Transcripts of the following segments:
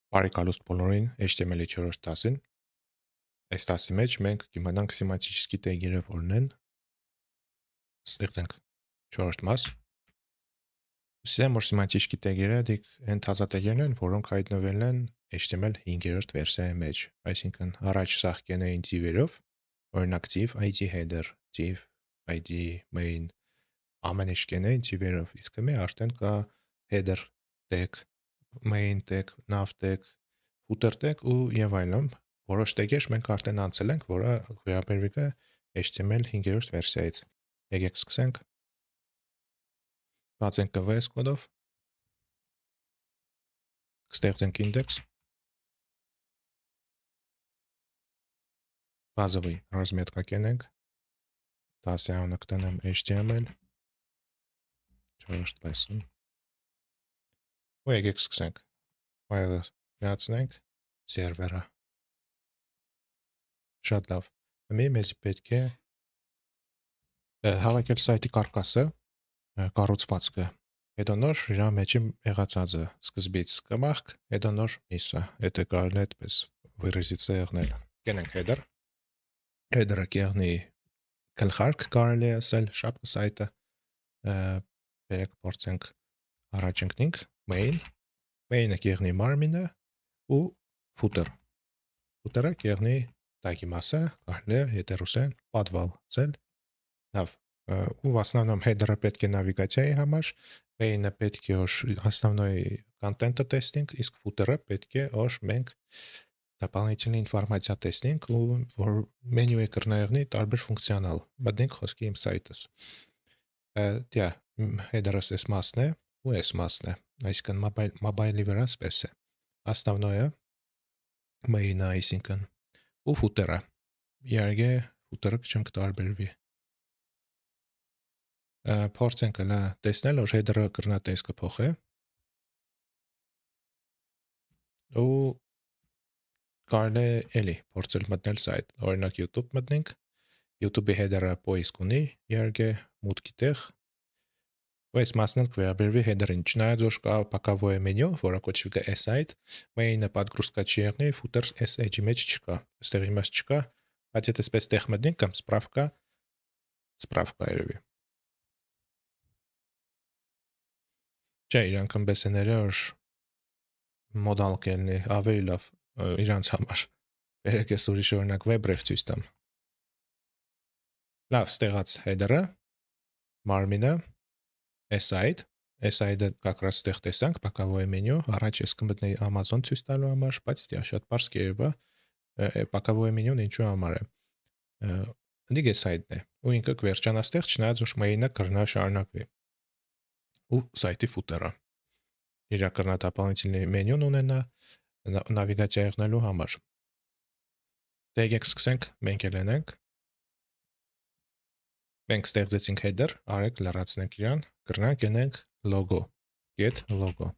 Բարի կալուստ բոլորին, HTML-ի 4-րդ դասին։ Այս դասի մեջ մենք կիմանանք սեմանտические տեգերը որն են, ստեղծենք 4-րդ մաս։ Ուսիամ որ սեմանտические տեգերը դիք այն թազատեգերն են, որոնք հայտնվել են HTML 5-րդ վերսիայի մեջ, այսինքն առաջ սաղ կենային div-երով, օրինակ div id header, div id main, ամեն ինչ կենային div-երով, իսկ հիմա արդեն կա header tag, main tag, nav tag, footer tag ու եւ այլն, որոշ տեգեր մենք արդեն անցել ենք, որը վերաբերվում է HTML 5-րդ վերսիայից։ Եկեք սկսենք։ Բացենք VS կոդով, կստեղծենք index, բազովի ռազմետկա կենենք, դասի անունը կտանեմ HTML 4-րդ դասում։ Ու եկեք սկսենք։ Ֆայլը միացնենք սերվերը։ Շատ լավ։ Հիմա մեզ պետք է հավաքել սայթի կարկասը, կառուցվածքը, հետո նոր իր մեջի եղածածը, սկզբից կմախք, հետո նոր միսը, եթե կարելի է այդպես վիրիզիցը եղնել։ Կենենք header, header-ը կեղնի գլխարկ կարելի է ասել շապը սայթը, բերեք փորձենք առաջ ընկնենք main, main-ը կեղնի մարմինը ու footer, footer-ը կեղնի տագի մասը, կարելի է հետերուսեն պատվալ ցել, լավ, ու в основном header-ը պետք է նավիգացիայի համար, main-ը պետք է որ основной контента տեսնենք, իսկ footer-ը պետք է որ մենք дополнительная информация տեսնենք ու որ մենյուի կրնայողնի տարբեր ֆունկցիոնալ, մտնենք խոսքի իմ սայթս։ Դե header-ը էս մասն է ու էս մասն է, այսինքն mobile-ի վրա սպես է։ Основное main-ը, այսինքն ու footer-ը։ Իհարկե footer-ը չեմ կտարբերվի։ Փորձենք հլա տեսնել, որ header-ը կրնատեսկը փոխե։ Ու կարելի է էլի փորձել մտնել սայթ, օրինակ YouTube մտնենք, YouTube-ի header-ը poisk ունի, իհարկե մուտքի տեղ, ու այս մասն էլ կվերաբերվի header-ին, չնայած որ կա բակավոյ մենյու, որը կոչվում է site, main-ը պատգրուստկա չի եղնի, footer s edge-ի մեջ չկա, այստեղ իմաստ չկա, բայց եթե սպես տեղ մտնենք կամ սպրավկա երևի։ Չէ, իրանք ըմբես են երել, որ մոդալ կելնի, ավելի լավ իրանց համար։ Բերեք ես ուրիշ օրինակ web-ref ցույց տամ։ Լավ, ստեղած header-ը, մարմինը, site, site-ը как раз ստեղ տեսանք, բակավոյ մենյու, առաջ ես կմտնեի Amazon ցույց տալու համար, բայց դա շատ པարզ կերպա, բակավոյ մենյուն ինչու համար է։ Դիգե site-ն է, ու ինքը կվերջանա ստեղ, չնայած որ main-ը կրնա շարունակվի։ Ու site-ի footer-ը։ Իր կրնա дополнительный մենյուն ունենա նավիգացիա եղնելու համար։ Դե եկեք սկսենք, մենք ելնենք։ Մենք ստեղծեցինք header, արեք լրացնենք իրան, կրնանք ենենք logo, get logo։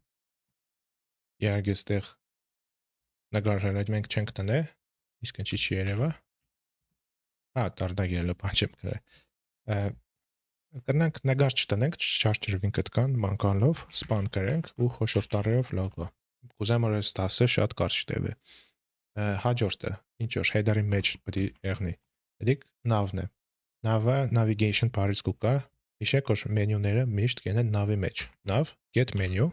Իհարկե ստեղ նկարել այդ մենք չենք տնե, իսկ ինչի չի երևա։ Դարդագելը բանջեմ կրե։ Կրնանք նկար չտնենք, չարչրվին կտկան, մանկանլով, span կրենք ու խոշոր տառերով logo։ Կուզեմ որ այս դասը շատ կարճ տևի։ Հաջորդը, ինչ որ header-ի մեջ պետք է եղնի։ Դիք nav-ն է։ Nav-ը navigation բառից կուկա, հիշեք որ մենյուները միշտ կենեն nav-ի մեջ։ Nav, get menu,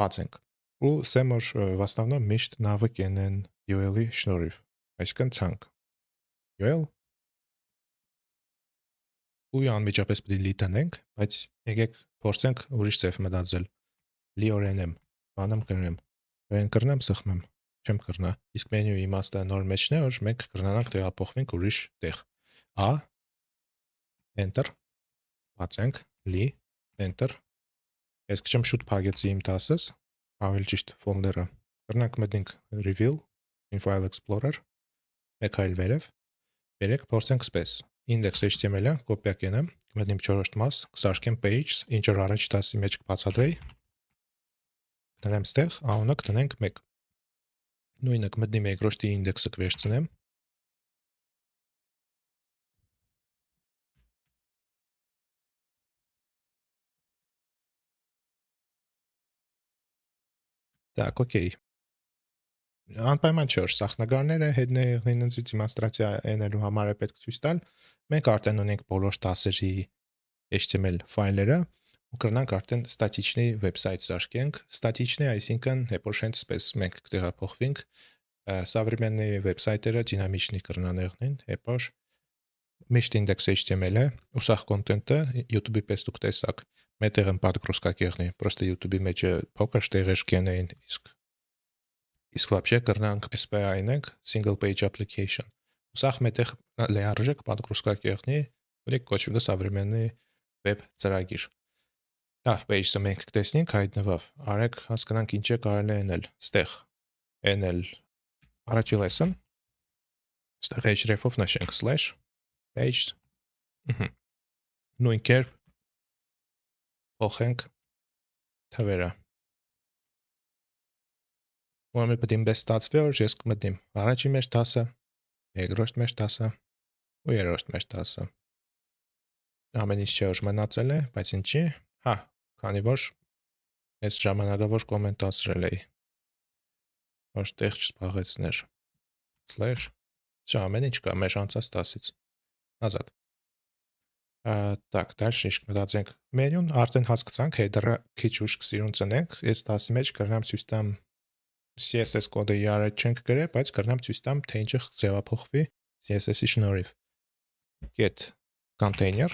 բացենք։ Ու սեմ որ в основном միշտ nav-ը կենեն UL-ի շնորհիվ, այսինքն ցանկ։ UL ու անմիջապես պետք է լի տնենք, բայց եկեք փորձենք ուրիշ ձև մտածել։ Լիորեն եմ, բանամ կրնեմ։ Վեն կրնեմ սխմեմ, չեմ կրնա։ Իսկ մենյուի իմաստը նոր մեջն է, որ մենք կրնանանք տեղափոխվենք ուրիշ տեղ։ A enter, բացենք, լի, enter։ Ես քչեմ շուտ փագեցի իմ դասս, ավելի ճիշտ ֆոլդերը։ Կրնանք մտնենք reveal, in file explorer, մեկ այլ վերև, բերեք փորձենք սպես։ Index.html-ը կոպիա կենեմ, մտնեմ 4-րդ մաս, կսարքեմ pages, ինչ որ առաջ դասի մեջ կբացատրեի։ Տնեմ ստեղ, անունը կտնենք 1։ Նույնը կմտնեմ երկրորդի index-ը կվերցնեմ։ Так, օքեյ։ Անպայման չէ, որ սախնագարները հետնեղնին դեմոնստրացիա անելու համար է պետք ցույց տալ։ Մենք արդեն ունենք բոլոր դասերի HTML ֆայլերը ու կրնանք արդեն ստատիչնի վեբսայթ զարկենք։ Ստատիչնի, այսինքն հեպոշ հենց սպես մենք կտեղափոխվենք современные վեբսայթերը դինամիչնի կրնանեղնին, հեպոշ միշտ index HTML-ը, ուսախ կոնտենտը YouTube-ի պես դուք տեսակ մետեղ են պատգրուսկա կեղնի, просто YouTube-ի մեջ փոքր շտեղեր կենեին, իսկ вообще կրնանք SPA այնենք single page application։ Ուսախ մետեղ լեարժեք պատգրուսկա կեղնի, որի կոչվում է современный web ծրագիր։ Լավ, page-ը մենք կտեսնենք հայտնվավ։ Արեք հասկանանք ինչ է կարելի անել։ Ստեղ aնել առաջի lesson, ստեղ href-ով նշենք /page նույն կերպ փոխենք թվերը։ Ուրեմն պետք է ինձ ստացվի, որ ես կմտնեմ առաջի մեջ դասը, երկրորդ մեջ դասը ու երրորդ մեջ դասը։ Ամեն ինչ չէ որ մնացել է, բայց ինչի։ Հա, քանի որ այս ժամանակավոր կոմենտացրել էի, որ տեղ չսպաղեցներ։ Ամեն ինչ կա մեր անցած դասից։ Ազատ։ Так, дальше իշք մտածենք մենյուն, արդեն հասկացանք header-ը քիչ ուշ կսիրուն ծնենք, այս դասի մեջ կրնամ ցույց տամ CSS կոդը իրար չենք գրել, բայց կրնամ ցույց տամ թե ինչը ձևափոխվի CSS-ի շնորհիվ։ Get container,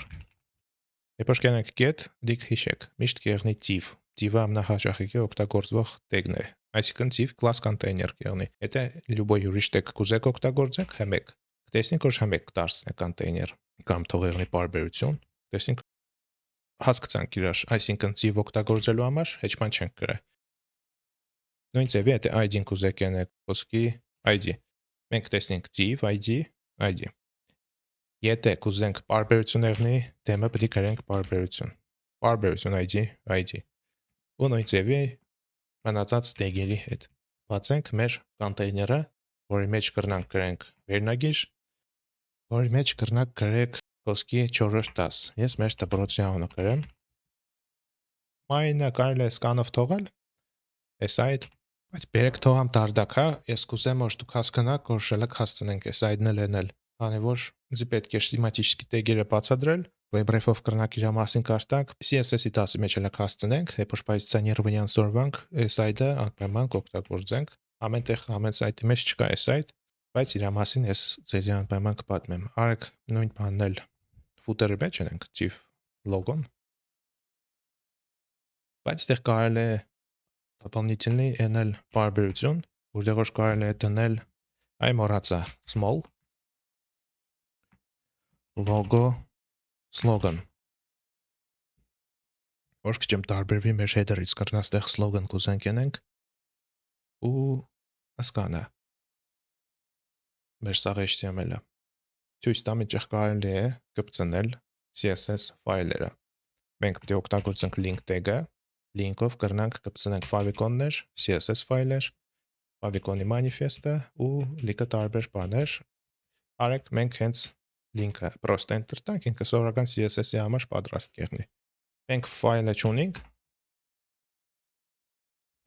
Եփոշ կենենք get, դիք հիշեք, միշտ կեղնի div, div-ը ամենահաճախակի օգտագործվող տեգն է, այսինքն div class container կեղնի, եթե любой ուրիշ տեգ կուզեք օգտագործեք, հմեք, կտեսնենք որ հմեք կդարձնե container, կամ թողեղնի պարբերություն, տեսինք հասկացանք իրար, այսինքն div օգտագործելու համար հեչ բան չենք գրել։ Նույն ձևի եթե ID-ն կուզեք յանեք ոսկի ID, մենք տեսնենք div ID, եթե կուզենք պարբերություններնի դեմը պետք է գրենք պարբերություն ID, ու նույն ձևի մնացած տեգերի հետ։ Բացենք մեր container-ը, որի մեջ կրնանք գրենք վերնագիր, որի մեջ կրնանք գրենք ոսկի 4-10, ես մեր դպրոցի անունը գրեմ։ Մայնը կարելի է scan-ով թողել, այս այդ, բայց բերեք թողամ դարդակ, հա, ես կուզեմ որ դուք հասկանաք, որ շելակ հասցնենք այս այդն էլ, քանի որ ինձ պետք է սիմատический տեգերը բացադրել, WebRef-ով կրնանք իր մասին կարտանք, CSS-ի դասի մեջ էլ հասցնենք, հեպոշ պոզիցիոնիրованիան սորվանք, այս այդը անպայման կօգտագործենք, ամենտեղ ամեն սայթի մեջ չկա այս այդ, բայց իր մասին ես ձեզի անպայման կպատմեմ։ Արեք նույն բանն էլ footer-ի մեջ ենք div logo-ն, բայց դեռ կարելի է дополнительный aնել պարբերություն, որտեղ որ կարելի է դնել այ մոռացա small logo slogan, որ չեմ տարբերվի մեր header-ից, կրնաց տեղ slogan կուզենք յանենք ու ասկանա մեր սաղ HTML-ը ցույց տամ ինչեղ կարելի է կպցնել CSS ֆայլերը։ Մենք պետք է օգտագործենք link tag-ը, link-ով կրնանք կպցնենք favicon-ներ, CSS ֆայլեր, favicon-ի manifest-ը ու լիքը տարբեր բաներ։ Արեք մենք հենց link-ը prost enter տանք, ինքը սովորական CSS-ի համար պատրաստ կերնի։ Մենք ֆայլը չունենք,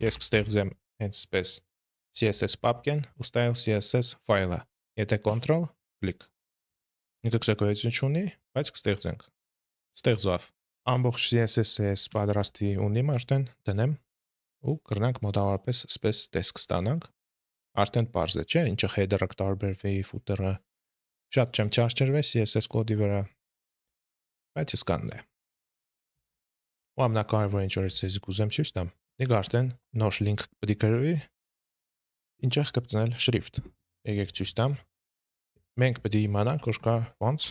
ես կստեղծեմ հենց սպես CSS papken ու style CSS ֆայլը, եթե control click ինքը քսակոյություն չունի, բայց կստեղծենք։ Ստեղծավ։ Ամբողջ CSS-ը պատրաստի ունիմ արդեն դնեմ ու կրնանք մոտավորապես սպես տեսք ստանանք։ Արդեն պարզ է, չէ՞, ինչը header-ը կտարբերվի, footer-ը։ Շատ չեմ չարչարվել CSS կոդի վրա, բայց սկանն է։ Ու ամենակարևորը ինչ որ ես կուզեմ ցույց տամ, դիք արդեն նոր link պետք է գրվի, ինչեղ կպցնել շրիֆտ։ Եկեք ցույց տամ։ Մենք պետք է իմանանք, որ կա fonts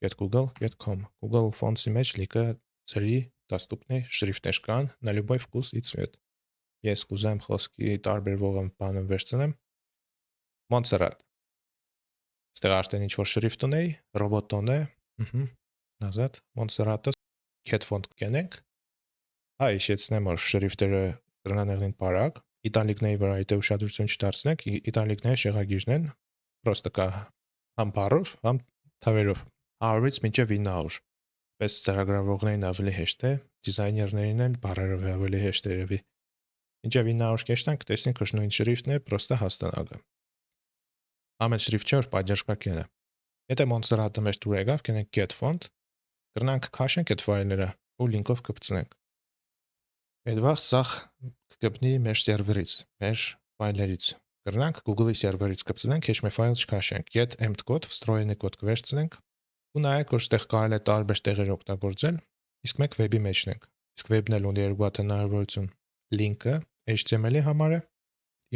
get.google.com Google Fonts-ի մեջ լիքը ծրի доступный շրիֆտեր կան, на любой вкус и цвет։ Ես կուզեմ խոսքի տարբերվողը բանը վերցնեմ։ Montserrat։ Ստեղ արդեն ինչ որ շրիֆտ ունեի, ռոբոտոն է, назад Montserrat-ը cat font կենենք։ Հա, հիշեցնեմ, որ շրիֆտերը կրնաներնին բարակ, իտալիկների վրա եթե ուշադրություն չդարձնեք, իտալիկները շեղագիրն են, просто կա համ բառով, համ թվերով։ 100-ից մինչև 900։ Պես ծրագրավորողներին ավելի հեշտ է, դիզայներներին էլ բառերով ավելի հեշտ երևի։ Մինչև 900 կեշտանք տեսնենք որ նույն շրիֆտն է, պրոստը հաստանագը։ Ամեն շրիֆտ չէ որ պատճառկակել է։ Եթե Montserrat-ը մեր տուր եկավ, կենենք get font, կրնանք քաշենք այդ ֆայլները ու լինքով կպցնենք։ Այդ վաղ սախ կգտնի մեր սերվերից, մեր ֆայլերից։ Կրնանք Google-ի սերվերից կպցնենք, heç մի ֆայլ չքաշենք։ Get empty code, վստրոյենի կոդ կվերցնենք ու նայեք որ ստեղ կարելի է տարբեր տեղեր օգտագործել, իսկ մենք վեբի մեջն ենք։ Իսկ վեբն էլ ունի երկու հատ հնարավորություն։ Լինքը HTML-ի համար է,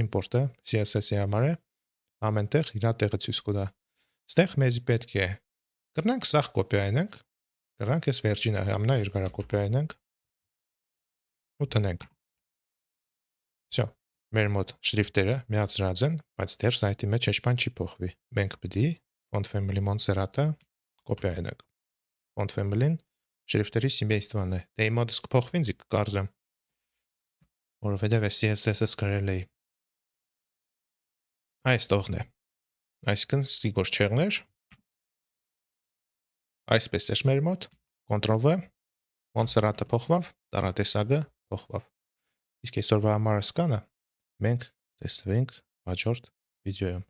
import-ը CSS-ի համար է, ամենտեղ իր տեղը ցույց կտա։ Ստեղ մեզի պետք է կրնանք սախ կոպիայենք, կրնանք այս վերջինը համնա երկարա կոպիայենք ու տնենք։ Всё, մեր մոտ շրիֆտերը միացրած են, բայց դեռ սայթի մեջ ոչ բան չի փոխվի։ Մենք պետք է font family Montserrat-ը կոպիայենք։ Font family-ն շրիֆտերի սիմեյստվան է։ Դե իմ մոտ կփոխվի ինձ կկարծեմ, որովհետև CSS-ը գրել էի։ Այս տողն է։ Այսինքն ստիգոր չեղներ։ Այսպես էր մեր մոտ, Ctrl-V, Montserrat-ը փոխվավ, տարատեսակը փոխվավ։ Իսկ այսօրվա համար սկանը մենք տեսնենք հաջորդ վիդեոյում։